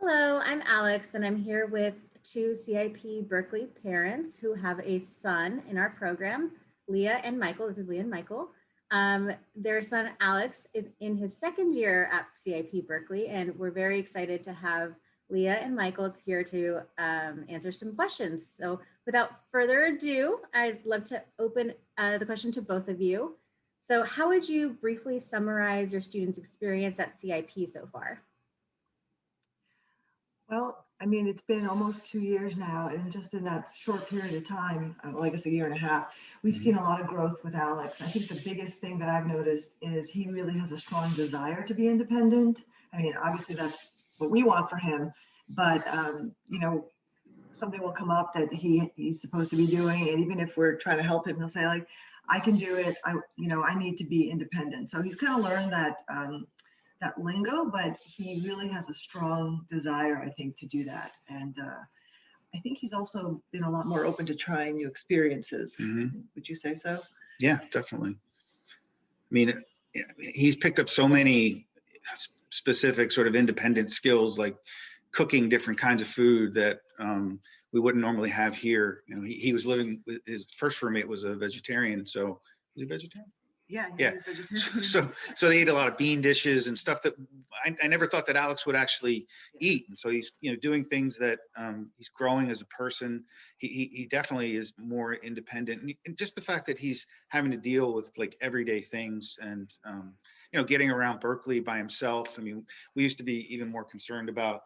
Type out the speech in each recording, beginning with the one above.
Hello, I'm Alex, and I'm here with two CIP Berkeley parents who have a son in our program, Leah and Michael. This is Leah and Michael. Their son, Alex, is in his second year at CIP Berkeley, and we're very excited to have Leah and Michael here to answer some questions. So without further ado, I'd love to open the question to both of you. So how would you briefly summarize your students' experience at CIP so far? Well, I mean, it's been almost 2 years now, and just in that short period of time, well, I guess a year and a half, we've seen a lot of growth with Alex. I think the biggest thing that I've noticed is he really has a strong desire to be independent. I mean, obviously that's what we want for him, but you know, something will come up that he's supposed to be doing, and even if we're trying to help him, he'll say like, "I can do it. I need to be independent." So he's kind of learned that. That lingo, but he really has a strong desire, I think, to do that. And I think he's also been a lot more open to trying new experiences. Mm-hmm. Would you say so? Yeah, definitely. I mean, he's picked up so many specific sort of independent skills, like cooking different kinds of food that we wouldn't normally have here. You know, he was living with his first roommate was a vegetarian. So was he vegetarian? Yeah. So they eat a lot of bean dishes and stuff that I never thought that Alex would actually eat. And so he's doing things that he's growing as a person. He definitely is more independent, and just the fact that he's having to deal with like everyday things and getting around Berkeley by himself. I mean, we used to be even more concerned about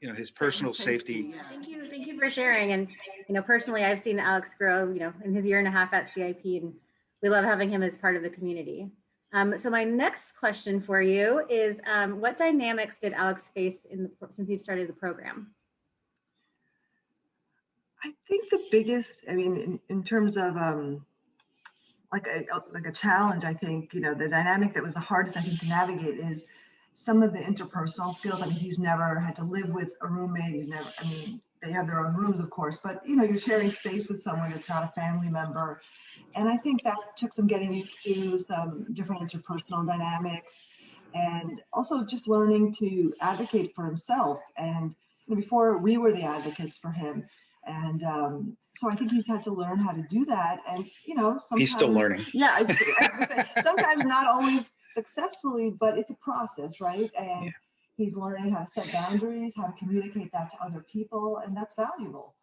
his personal safety. Yeah. Thank you for sharing. And personally, I've seen Alex grow in his year and a half at CIP, and we love having him as part of the community. So my next question for you is, what dynamics did Alex face since he started the program? I think the biggest, I mean, in terms of like a challenge, I think, the dynamic that was the hardest, I think, to navigate is some of the interpersonal skills. I mean, he's never had to live with a roommate. They have their own rooms, of course, but you're sharing space with someone that's not a family member. And I think that took them getting used to some different interpersonal dynamics, and also just learning to advocate for himself. And before, we were the advocates for him. And so I think he's had to learn how to do that. And, sometimes he's still learning. Yeah, I was gonna say, sometimes not always successfully, but it's a process, right? And he's learning how to set boundaries, how to communicate that to other people, and that's valuable.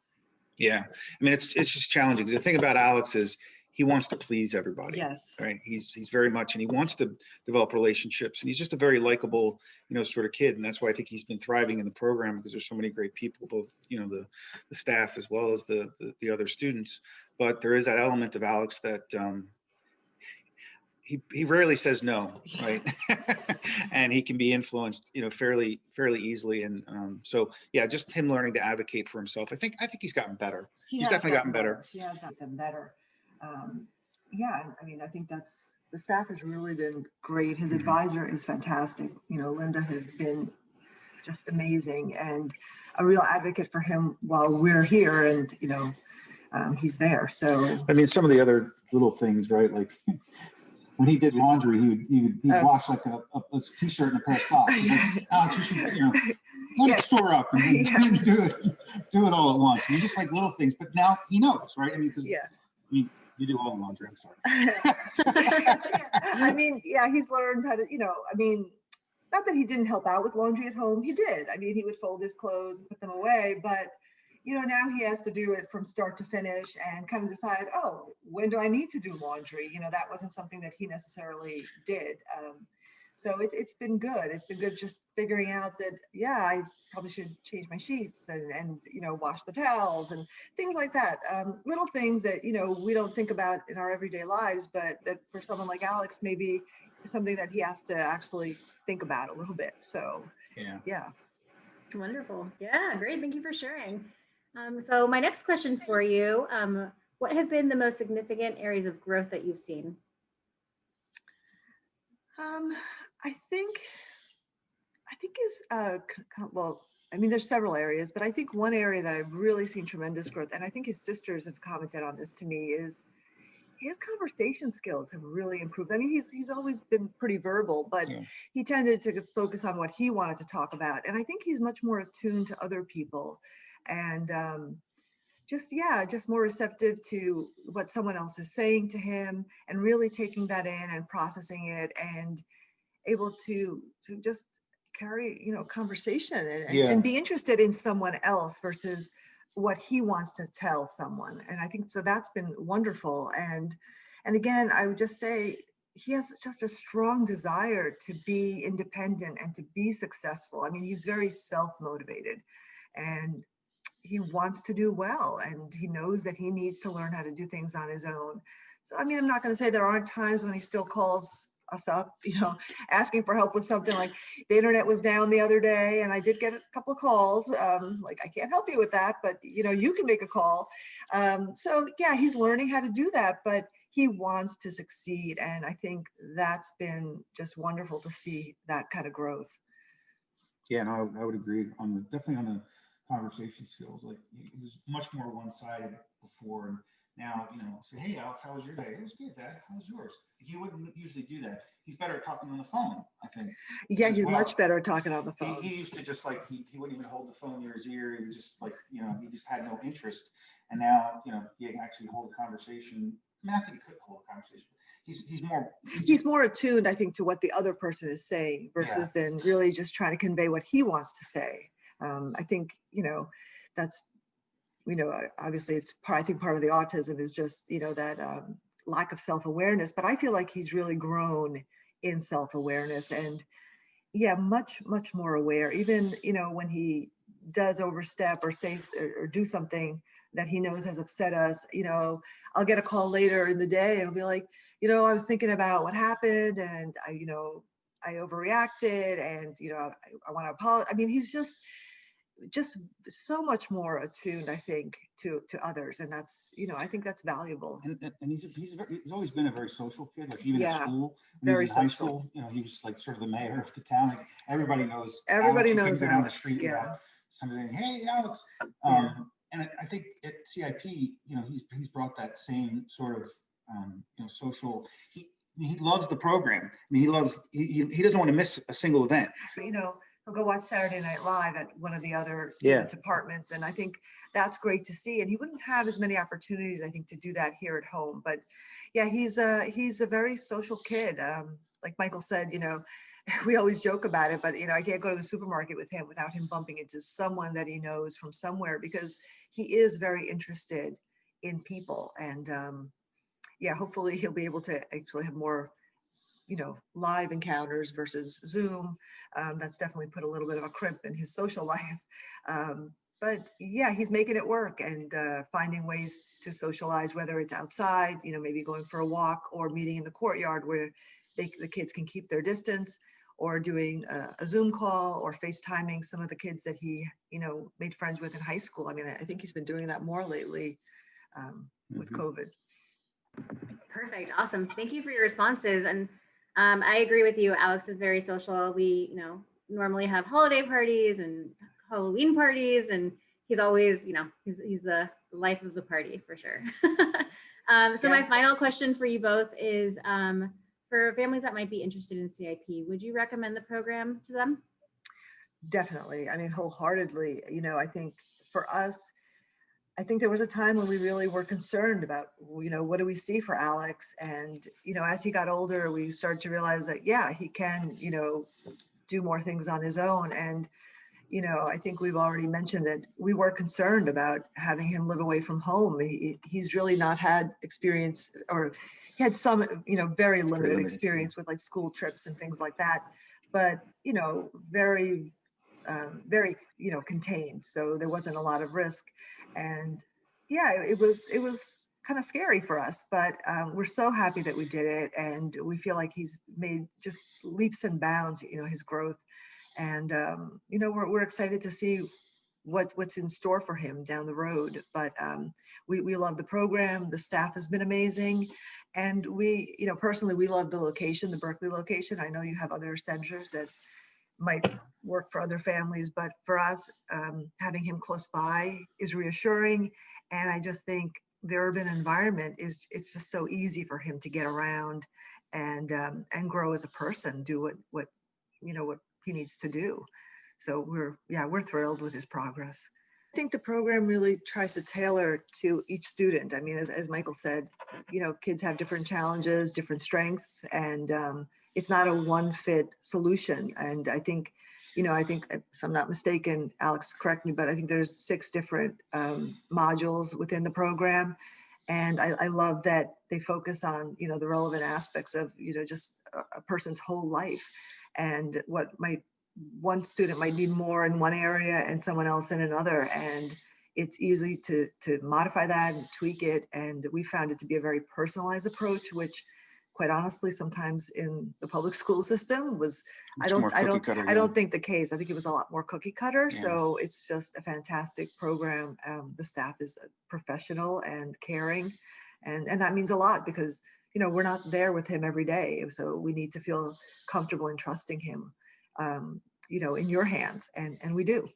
Yeah, I mean, it's just challenging. The thing about Alex is he wants to please everybody. Yes. Right. He's very much, and he wants to develop relationships, and he's just a very likable, sort of kid. And that's why I think he's been thriving in the program, because there's so many great people, both, the staff as well as the other students. But there is that element of Alex that he rarely says no, right? And he can be influenced, fairly easily. And so, yeah, just him learning to advocate for himself. I think he's gotten better. He's definitely gotten better. He has gotten better. I mean, I think the staff has really been great. His advisor is fantastic. Linda has been just amazing and a real advocate for him while we're here, and he's there. So I mean, some of the other little things, right? Like when he did laundry, he'd wash like a t-shirt and a pair of socks. Like, Alex, you should, let it store up and do it all at once. And just like little things, but now he knows, right? I mean, because you do all the laundry. I'm sorry. I mean, he's learned how to, not that he didn't help out with laundry at home. He did. I mean, he would fold his clothes and put them away, but now he has to do it from start to finish and kind of decide, when do I need to do laundry? That wasn't something that he necessarily did. So it's been good. It's been good just figuring out that, I probably should change my sheets and wash the towels and things like that. Little things that, we don't think about in our everyday lives, but that for someone like Alex, maybe is something that he has to actually think about a little bit. So, yeah. Wonderful. Yeah, great. Thank you for sharing. So my next question for you, what have been the most significant areas of growth that you've seen? I think is well, I mean, there's several areas, but I think one area that I've really seen tremendous growth, and I think his sisters have commented on this to me, is his conversation skills have really improved. I mean, he's always been pretty verbal, but Yeah. he tended to focus on what he wanted to talk about. And I think he's much more attuned to other people, and just more receptive to what someone else is saying to him, and really taking that in and processing it, and able to just carry, conversation, and be interested in someone else versus what he wants to tell someone. And I think so that's been wonderful. And again, I would just say he has just a strong desire to be independent and to be successful. I mean, he's very self-motivated, and he wants to do well, and he knows that he needs to learn how to do things on his own. So, I mean, I'm not going to say there aren't times when he still calls us up, asking for help with something. Like the internet was down the other day, and I did get a couple of calls. Like, I can't help you with that, but you can make a call. So yeah, he's learning how to do that, but he wants to succeed. And I think that's been just wonderful to see that kind of growth. Yeah, no, I would agree definitely on the conversation skills. Like, it was much more one-sided before, and now, say, hey, Alex, how was your day? It was good, Dad. How was yours? He wouldn't usually do that. He's better at talking on the phone, I think. Yeah, he's much better at talking on the He, phone. he used to just like, he wouldn't even hold the phone near his ear. He would just like, he just had no interest. And now, he can actually hold a conversation. I mean, I think he could hold a conversation. He's more attuned, I think, to what the other person is saying versus than really just trying to convey what he wants to say. I think, that's, obviously it's I think part of the autism is just, that lack of self-awareness, but I feel like he's really grown in self-awareness, and much, much more aware. Even, when he does overstep or say or do something that he knows has upset us, I'll get a call later in the day and it'll be like, I was thinking about what happened, and I overreacted, and, I want to apologize. I mean, he's just so much more attuned, I think, to others. And that's, I think that's valuable. And he's always been a very social kid. Like, even at school, very in high social. school, he was like sort of the mayor of the town. Like, everybody knows. Everybody Alex. knows Go down the Alex. street without somebody saying, "Hey, Alex." And I think at CIP, he's brought that same sort of social. He loves the program. I mean, he doesn't want to miss a single event. He'll go watch Saturday Night Live at one of the other students' apartments. And I think that's great to see. And he wouldn't have as many opportunities, I think, to do that here at home. But yeah, he's a very social kid. Like Michael said, we always joke about it, but I can't go to the supermarket with him without him bumping into someone that he knows from somewhere, because he is very interested in people. And hopefully he'll be able to actually have more live encounters versus Zoom. That's definitely put a little bit of a crimp in his social life. But yeah, he's making it work, and finding ways to socialize, whether it's outside, maybe going for a walk, or meeting in the courtyard where the kids can keep their distance, or doing a Zoom call, or FaceTiming some of the kids that he, made friends with in high school. I mean, I think he's been doing that more lately with COVID. Perfect. Awesome. Thank you for your responses. And I agree with you. Alex is very social. We, normally have holiday parties and Halloween parties, and he's always, he's the life of the party for sure. My final question for you both is, for families that might be interested in CIP, would you recommend the program to them? Definitely. I mean, wholeheartedly. I think for us, I think there was a time when we really were concerned about, what do we see for Alex? And, as he got older, we started to realize that, he can, do more things on his own. And, I think we've already mentioned that we were concerned about having him live away from home. He's really not had experience, or he had some, very limited experience with like school trips and things like that, but, very, very, contained. So there wasn't a lot of risk. And it was kind of scary for us, but we're so happy that we did it. And we feel like he's made just leaps and bounds, his growth. And, we're excited to see what's in store for him down the road. But we love the program. The staff has been amazing. And we, personally, we love the location, the Berkeley location. I know you have other centers that might work for other families, but for us, having him close by is reassuring. And I just think the urban environment it's just so easy for him to get around and grow as a person, do what he needs to do. So we're thrilled with his progress. I think the program really tries to tailor to each student. I mean, as Michael said, kids have different challenges, different strengths, and it's not a one fit solution. And I think, if I'm not mistaken, Alex, correct me, but I think there's 6 different modules within the program. And I love that they focus on, the relevant aspects of, just a person's whole life, and what one student might need more in one area and someone else in another. And it's easy to modify that and tweak it. And we found it to be a very personalized approach, which quite honestly, sometimes in the public school system was, I don't think the case. I think it was a lot more cookie cutter. Yeah. So it's just a fantastic program. The staff is professional and caring. And that means a lot because, we're not there with him every day. So we need to feel comfortable in trusting him, in your hands. And we do.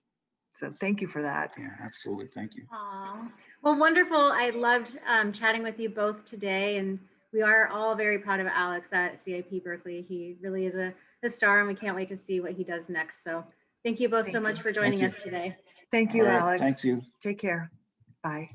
So thank you for that. Yeah, absolutely. Thank you. Aww. Well, wonderful. I loved chatting with you both today, and we are all very proud of Alex at CIP Berkeley. He really is a star, and we can't wait to see what he does next. So thank you both so much for joining us today. Thank you, All right, Alex. thank you. Take care. Bye.